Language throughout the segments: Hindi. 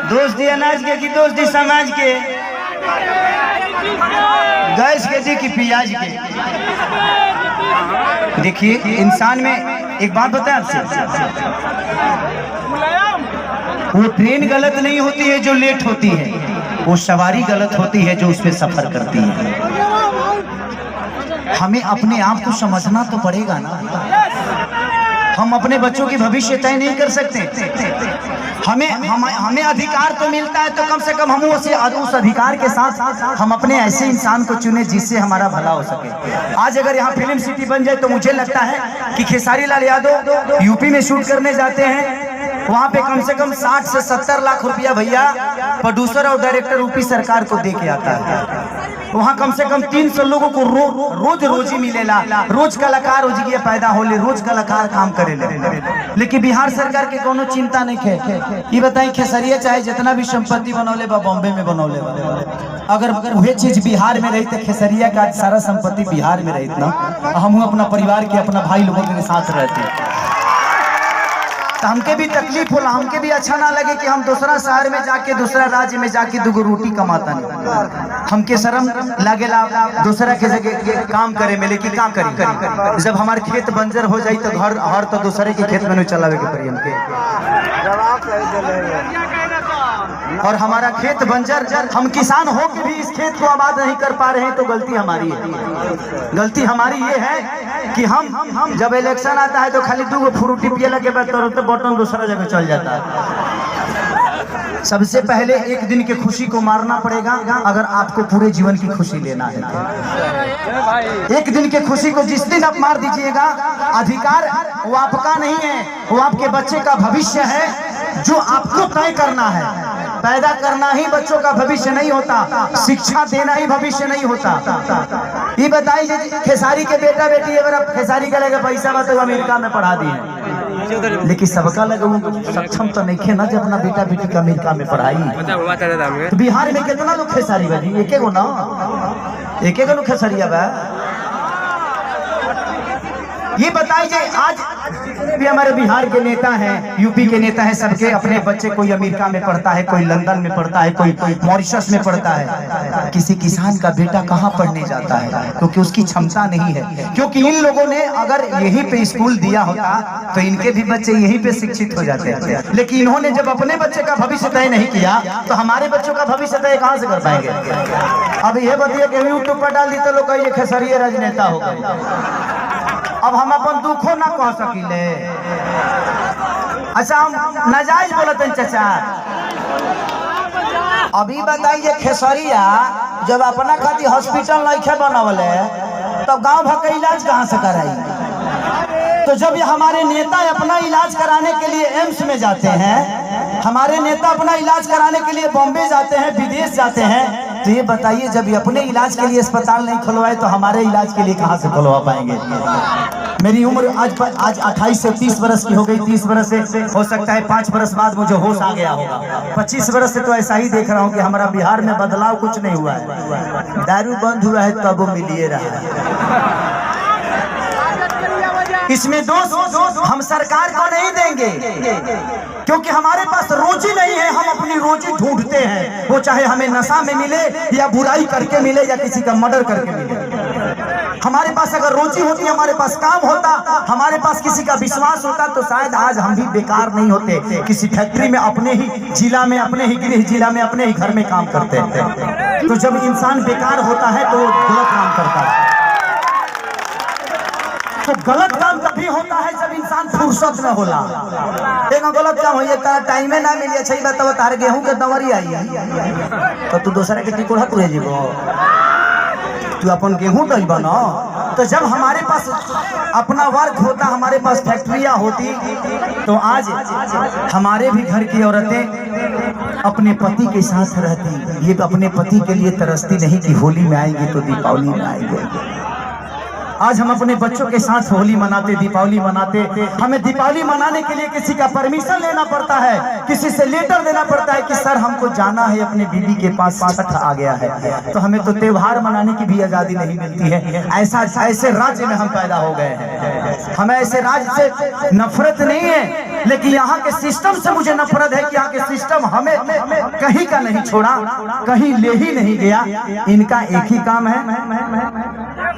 दोष दी अनाज के कि दोष दी समाज के, गैस के दी कि प्याज के। देखिए इंसान में एक बात बताएं आपसे, वो ट्रेन गलत नहीं होती है जो लेट होती है, वो सवारी गलत होती है जो उसमें सफर करती है। हमें अपने आप को समझना तो पड़ेगा ना। हम अपने बच्चों की भविष्य तय नहीं कर सकते। हमें अधिकार तो मिलता है, तो कम से कम हम उस अधिकार के साथ हम अपने ऐसे इंसान को चुने जिससे हमारा भला हो सके। आज अगर यहाँ फिल्म सिटी बन जाए तो मुझे लगता है कि खेसारी लाल यादव यूपी में शूट करने जाते हैं, वहाँ पे कम से कम 60 से 70 लाख रुपया भैया प्रोड्यूसर और डायरेक्टर यूपी सरकार को दे के आता है। वहाँ कम से कम 300 लोगों को रोज रोजी मिलेला, रोज कलाकार रोजी पैदा होले, रोज कलाकार काम करे ले। लेकिन बिहार सरकार के कोनो चिंता नहीं है। ये बताई खेसरिया चाहे जितना भी संपत्ति बनौले बा बॉम्बे में बनौले बा, अगर वही चीज बिहार में रही तो खेसरिया का सारा संपत्ति बिहार में रही ना, हम अपना परिवार के अपना भाई लोगों के साथ रहते तो हमके भी तकलीफ होला, हमके भी अच्छा ना लगे कि हम दूसरा शहर में जाके दूसरा राज्य में जाके दुगो रोटी कमाता नहीं। हमके शर्म लागेला दूसरा के जगह काम करे में, लेकिन क्या करी जब हमारे खेत बंजर हो जाई तो घर हर तो दूसरे के खेत में चलावे के पड़ी हमके। और हमारा खेत बंजर, हम किसान हो के भी इस खेत को आबाद नहीं कर पा रहे हैं, तो गलती हमारी है। गलती हमारी ये है कि हम जब इलेक्शन आता है तो खाली दो फ्रूटी पिए लगे तो बटन दूसरा जगह चल जाता है। सबसे पहले एक दिन की खुशी को मारना पड़ेगा अगर आपको पूरे जीवन की खुशी लेना है। एक दिन की खुशी को जिस दिन आप मार दीजिएगा, अधिकार वो आपका नहीं है, वो आपके बच्चे का भविष्य है जो आपको तय करना है। पैदा करना ही बच्चों का भविष्य नहीं होता, शिक्षा देना ही भविष्य नहीं होता। ये बताइए खेसारी के बेटा बेटी अगर आप खेसारी का लगे पैसा बा तो अमेरिका में पढ़ा दिए, लेकिन सबका लगे सक्षम तो नहीं खे ना जब अपना बेटा बेटी का अमेरिका में पढ़ाई। तो बिहार में कितना लोग खेसारी बा जी? एक गो ना, एक लोग खेसरिया बा। ये बताइए आज भी हमारे बिहार के नेता हैं, यूपी के नेता हैं, सबके अपने बच्चे कोई अमेरिका में पढ़ता है, कोई लंदन में पढ़ता है, कोई मॉरिशस में पढ़ता है। किसी किसान का बेटा कहाँ पढ़ने जाता है? क्योंकि उसकी क्षमता नहीं है। क्योंकि इन लोगों ने अगर यहीं पे स्कूल दिया होता तो इनके भी बच्चे यहीं पे शिक्षित हो जाते हैं। लेकिन इन्होंने जब अपने बच्चे का भविष्य तय नहीं किया तो हमारे बच्चों का भविष्य तय कहाँ से कर पाएंगे? अब यह बताइए कि यूट्यूब पर डाल दी तो लोग ये खेसरिया राजनेता हो गए। अब हम अपन दुखो ना कह सकीले। अच्छा हम नाजायज बोलते हैं चाचा। अभी बताइए खेसरिया जब अपना खातिर हॉस्पिटल नहीं बनवले तो गांव भर का इलाज कहाँ से कराई? तो जब ये हमारे नेता अपना इलाज कराने के लिए एम्स में जाते हैं, हमारे नेता अपना इलाज कराने के लिए बॉम्बे जाते हैं, विदेश जाते हैं, तो ये बताइए जब ये अपने इलाज के लिए अस्पताल नहीं खुलवाए तो हमारे इलाज के लिए कहाँ से खुलवा पाएंगे? मेरी उम्र आज 28 से 30 वर्ष की हो गई। 30 वर्ष से हो सकता है 5 वर्ष बाद मुझे होश आ गया होगा। 25 वर्ष से तो ऐसा ही देख रहा हूँ कि हमारा बिहार में बदलाव कुछ नहीं हुआ है। दारू बंद हुआ है तब वो मिलिए रहा है। इसमें दोष हम सरकार को नहीं देंगे, क्योंकि हमारे पास रोजी नहीं है। हम अपनी रोजी ढूंढते हैं, वो चाहे हमें नशा में मिले या बुराई करके मिले या किसी का मर्डर करके मिले। हमारे पास अगर रोजी होती, हमारे पास काम होता, हमारे पास किसी का विश्वास होता तो शायद आज हम भी बेकार नहीं होते। किसी फैक्ट्री में अपने ही जिला में, अपने ही गृह जिला में, अपने ही घर में काम करते थे। तो जब इंसान बेकार होता है तो गलत काम करता है। तो गलत काम तभी होता है जब इंसान फुर्सत में होला। एक गलत काम हो टाइम ना मिले सही बताओ, तार गेहूं के दवरी आई तो तू दूसरा के टिकोड़ा तुरे जीवो, तू अपन गेहूं दई बना। तो जब हमारे पास अपना वर्क होता, हमारे पास फैक्ट्रियां होती, तो आज हमारे भी घर की औरतें अपने पति के साथ रहती। ये अपने पति के लिए तरसती नहीं कि होली में आएंगे तो दीपावली में आएंगे। आज हम अपने बच्चों के साथ होली मनाते, दीपावली मनाते। हमें दीपावली मनाने के लिए किसी का परमिशन लेना पड़ता है, किसी से लेटर देना पड़ता है कि सर हमको जाना है अपने बीवी के पास, छठ आ गया है। तो हमें तो त्योहार मनाने की भी आजादी नहीं मिलती है। ऐसे राज्य में हम पैदा हो गए हैं। हमें ऐसे राज्य से नफरत नहीं है, लेकिन यहाँ के सिस्टम से मुझे नफरत है कि यहाँ के सिस्टम हमें कहीं का नहीं छोड़ा, कहीं ले ही नहीं गया। इनका एक ही काम है,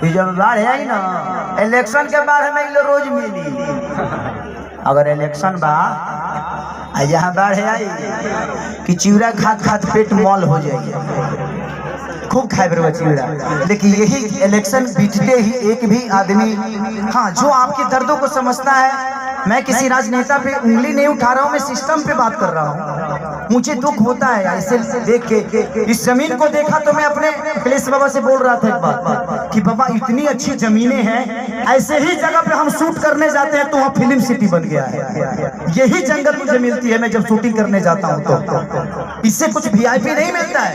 जब बाढ़ आई ना इलेक्शन के बाद हमें रोज मिली। अगर इलेक्शन बा यहाँ बाढ़ आई कि चिवड़ा खात खात पेट मॉल हो जाए, खूब खाए बरवा चिवड़ा। लेकिन यही इलेक्शन बीतते ही एक भी आदमी, हाँ, जो आपके दर्दों को समझता है। मैं किसी राजनेता पे उंगली नहीं उठा रहा हूँ, मैं सिस्टम पे बात कर रहा हूँ। मुझे दुख होता है ऐसे देख के। इस जमीन को देखा तो मैं अपने अखिलेश बाबा से बोल रहा था एक बात कि बाबा इतनी अच्छी जमीनें हैं, ऐसे ही जगह पे हम शूट करने जाते हैं तो वहाँ फिल्म सिटी बन गया है। यही जंगल मुझे मिलती है मैं जब शूटिंग करने जाता हूँ तो। इससे कुछ वीआईपी नहीं मिलता है,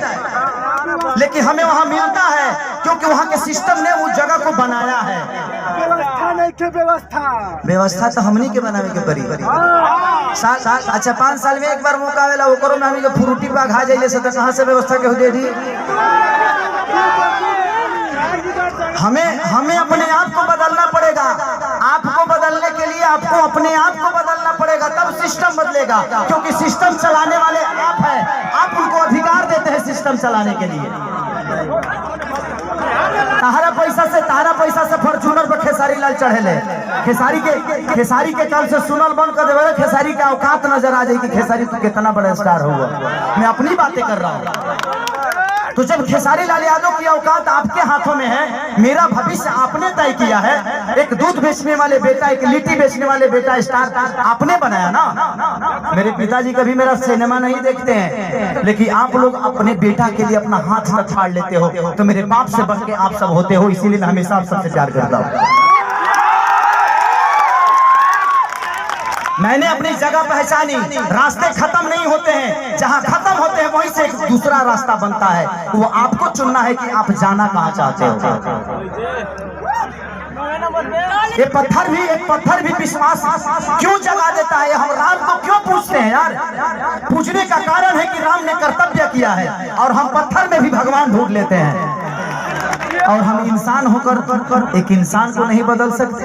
लेकिन हमें वहाँ मिलता है क्योंकि वहाँ के सिस्टम ने उस जगह को बनाया है। व्यवस्था नहीं के व्यवस्था तो हमनी के बनावे के पड़ी। अच्छा 5 साल में एक बार मौका आवेला, ओकरो में हमनी के फ्रूटी पा खा जाइले से, तो कहाँ से व्यवस्था के हो दे दी। हमें अपने आप को बदलना पड़ेगा। आपको बदलने के लिए आपको अपने आप को बदलना पड़ेगा, तब सिस्टम बदलेगा। क्योंकि सिस्टम चलाने वाले आप हैं, आप उनको अधिकार देते हैं सिस्टम चलाने के लिए। तारा पैसा से फॉर्च्यूनर पर खेसारी लाल चढ़ेले। खेसारी के काल से सुनल बंद कर देवे, खेसारी का औकात नजर आ जाए कि खेसारी तो कितना बड़ा स्टार होगा। मैं अपनी बातें कर रहा हूँ। तो जब खेसारी लाल यादव की औकात आपके हाथों में है, मेरा भविष्य आपने तय किया है। एक दूध बेचने वाले बेटा, एक लिट्टी बेचने वाले बेटा स्टार आपने बनाया ना। मेरे पिताजी कभी मेरा सिनेमा नहीं देखते हैं, लेकिन आप लोग अपने बेटा के लिए अपना हाथ तक फाड़ लेते हो, तो मेरे बाप से बढ़ के आप सब होते हो। इसीलिए मैं हमेशा आप सबसे प्यार करता हूँ। मैंने अपनी जगह पहचानी। रास्ते खत्म नहीं होते हैं, जहाँ खत्म होते हैं वहीं से एक दूसरा रास्ता बनता है। वो आपको चुनना है कि आप जाना कहाँ चाहते हो। एक पत्थर भी विश्वास क्यों जगा देता है। हम राम को क्यों पूछते हैं यार? पूछने का कारण है कि राम ने कर्तव्य किया है, और हम पत्थर में भी भगवान ढूंढ लेते हैं। और हम इंसान होकर एक इंसान को नहीं बदल सकते।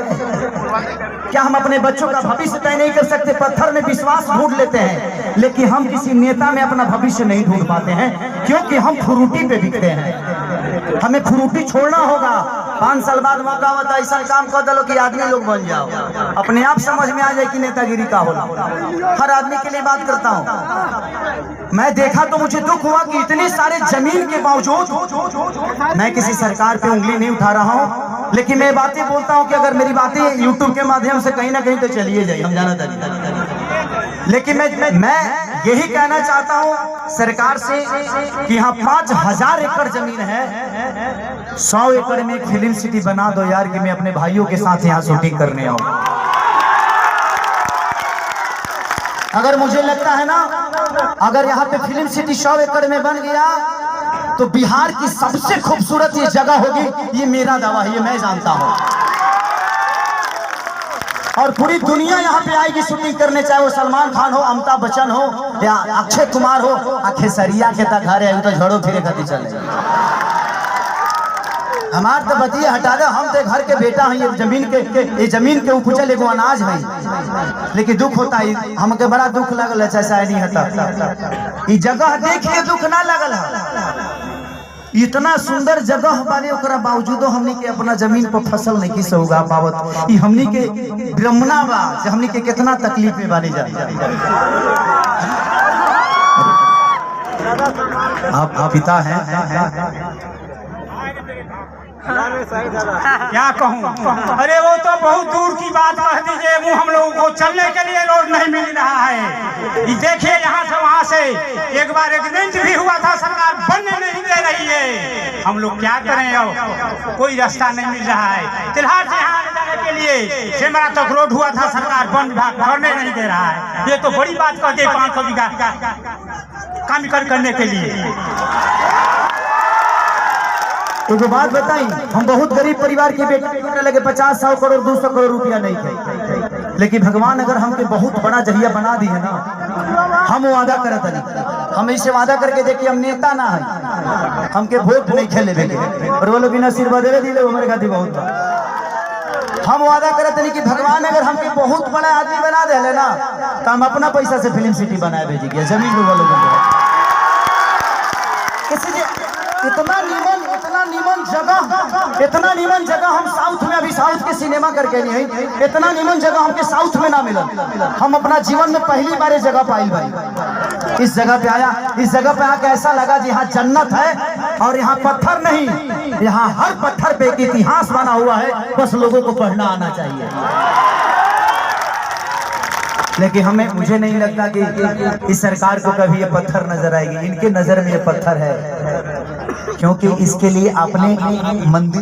क्या हम अपने बच्चों का भविष्य तय नहीं कर सकते? पत्थर में विश्वास ढूंढ लेते हैं, लेकिन हम किसी नेता में अपना भविष्य नहीं ढूंढ पाते हैं, क्योंकि हम फ्रूटी पे बिकते हैं। हमें फ्रूटी छोड़ना होगा। 5 साल बाद मौका होता है, ऐसा काम कर दो कि आदमी लोग बन जाओ। अपने आप समझ में आ जाए कि नेतागिरी का होला। हर आदमी के लिए बात करता हूँ। मैं देखा तो मुझे दुख हुआ कि इतनी सारे जमीन के बावजूद, मैं किसी सरकार पे उंगली नहीं उठा रहा हूँ, लेकिन मैं बातें बोलता हूँ कि अगर मेरी बातें यूट्यूब के माध्यम से कहीं ना कहीं तो चलिए जाए, हम जाना चाहिए। लेकिन मैं यही कहना चाहता हूँ सरकार से कि यहाँ 5000 एकड़ जमीन है, 100 एकड़ में एक फिल्म सिटी बना दो यार, कि मैं अपने भाइयों के साथ यहाँ शूटिंग करने आऊँ। अगर मुझे लगता है ना, अगर यहाँ पे फिल्म सिटी 100 एकड़ में बन गया तो बिहार की सबसे खूबसूरत ये जगह होगी। ये मेरा दावा है, ये मैं जानता हूँ। और पूरी दुनिया यहाँ पे आएगी शूटिंग करने, चाहे वो सलमान खान हो, अमिताभ बच्चन हो, या अक्षय कुमार हो। खेसरिया के तक घर है तो झड़ो फिरे खाती चले। हमार तो बतिए हटा दे, हम तो घर के बेटा हैं। ये जमीन के उपजल एगो अनाज है। लेकिन दुख होता है, हमके बड़ा दुख लगल है। चाहे नहीं होता, ये जगह देख के दुख ना लगल है। इतना सुंदर जगह बारे ओकरा बावजूदो हमनी के अपना जमीन पर फसल नहीं की उगा पावत। ई हमनी के ब्रह्मणा बा, हमनी के कितना तकलीफ में बानी जा। आप पिता हैं, क्या कहूँ? अरे वो तो बहुत दूर की बात कह दीजिए। वो हम लोगों को चलने के लिए रोड नहीं मिल रहा है। ये देखिए यहाँ से वहाँ से एक बार एक्सीडेंट भी हुआ था, सरकार बनने नहीं दे रही है। हम लोग क्या करें? अब कोई रास्ता नहीं मिल रहा है। तिल्हार से यहाँ जाने के लिए सेमरा तक रोड हुआ था, सरकार वन विभाग करने नहीं दे रहा है। ये तो बड़ी बात कहते 500 बीघा काम करने के लिए। तो बात बताई, हम बहुत गरीब परिवार के बेटे लगे 50-100 करोड़ 200 करोड़ रुपया नहीं थे, लेकिन भगवान अगर हमके बहुत बड़ा जरिया बना दी है ना, हम वादा करत नहीं। हम इसे वादा करके देखिए, हम नेता ना है, हमके वोट नहीं खेले देंगे, और वो लोग बिना आशीर्वाद दे दिले हमारे खातिर बहुत। हम वादा करत नहीं कि भगवान अगर हमके बहुत बड़ा आदमी बना दे ना तो हम अपना पैसा से फिल्म सिटी बनाए भेजिए जमीन को बोलो इतना नीमन जगह हम साउथ में अभी साउथ के सिनेमा करके नहीं है, इतना नीमन जगह हमके साउथ में ना मिला। हम अपना जीवन में पहली बार इस जगह पाई भाई, इस जगह पे आया, इस जगह पे आके ऐसा लगा जी यहाँ जन्नत है और यहाँ पत्थर नहीं, यहाँ हर पत्थर पे एक इतिहास बना हुआ है, बस लोगों को पढ़ना आना चाहिए। लेकिन मुझे नहीं लगता कि इस सरकार को कभी ये पत्थर नजर आएगी, इनके नजर में ये पत्थर है, क्योंकि इसके लिए आपने मंदिर